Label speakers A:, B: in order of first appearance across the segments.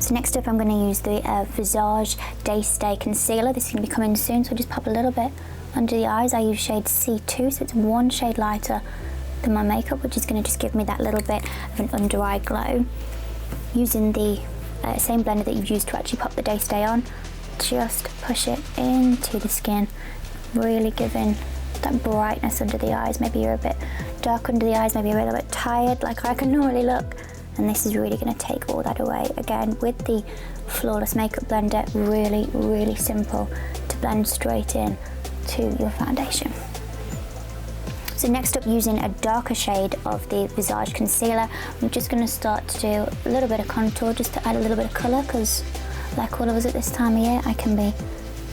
A: So next up I'm going to use the Visage Day Stay Concealer. This is going to be coming soon, so I'll just pop a little bit under the eyes. I use shade C2, so it's 1 shade lighter than my makeup, which is going to just give me that little bit of an under eye glow. Using the same blender that you've used to actually pop the Day Stay on, just push it into the skin, really giving that brightness under the eyes. Maybe you're a bit dark under the eyes, maybe you're a little bit tired like I can normally look, and this is really going to take all that away. Again, with the Flawless Makeup Blender, really simple to blend straight in to your foundation. So next up, using a darker shade of the Visage Concealer, I'm just going to start to do a little bit of contour just to add a little bit of colour, because like all of us at this time of year, I can be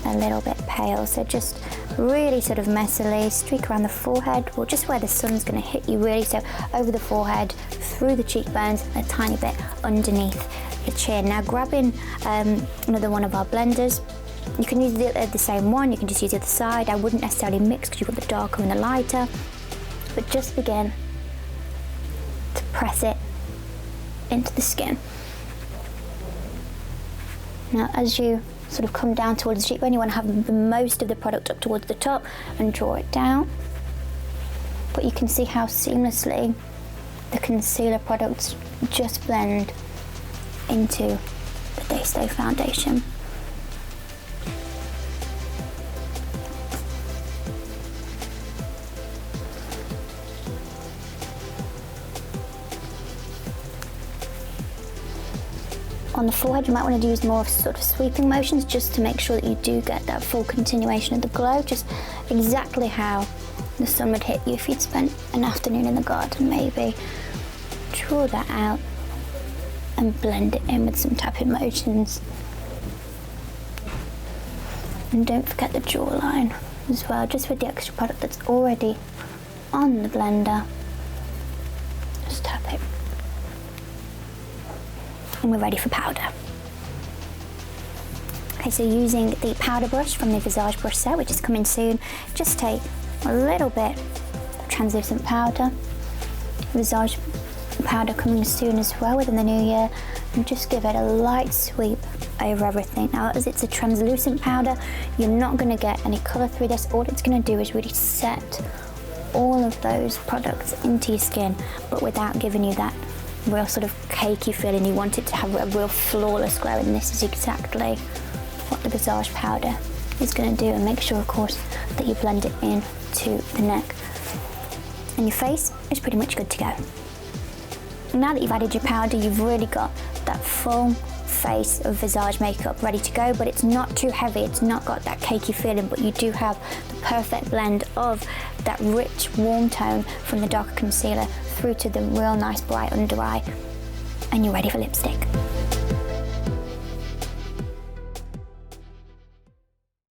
A: a little bit pale. So just really sort of messily streak around the forehead, or just where the sun's going to hit you really, so over the forehead, through the cheekbones, and a tiny bit underneath the chin. Now grabbing another one of our blenders, you can use the same one, you can just use the other side. I wouldn't necessarily mix because you've got the darker and the lighter, but just begin to press it into the skin. Now as you sort of come down towards the cheekbone, you want to have the most of the product up towards the top and draw it down. But you can see how seamlessly the concealer products just blend into the Day Stay foundation. On the forehead, you might want to use more of sort of sweeping motions just to make sure that you do get that full continuation of the glow, just exactly how the sun would hit you if you'd spent an afternoon in the garden. Maybe draw that out and blend it in with some tapping motions. And don't forget the jawline as well, just with the extra product that's already on the blender. Just tap it. And we're ready for powder. Okay, so using the powder brush from the Visage brush set, which is coming soon, just take a little bit of translucent powder, Visage powder coming soon as well within the new year, and just give it a light sweep over everything. Now, as it's a translucent powder, you're not going to get any colour through this. All it's going to do is really set all of those products into your skin, but without giving you that real sort of cakey feeling. You want it to have a real flawless glow, and this is exactly what the Visage powder is going to do. And make sure, of course, that you blend it in to the neck, and your face is pretty much good to go. Now that you've added your powder, you've really got that full face of Visage makeup ready to go, but it's not too heavy, it's not got that cakey feeling, but you do have the perfect blend of that rich warm tone from the darker concealer through to the real nice bright under eye, and you're ready for lipstick.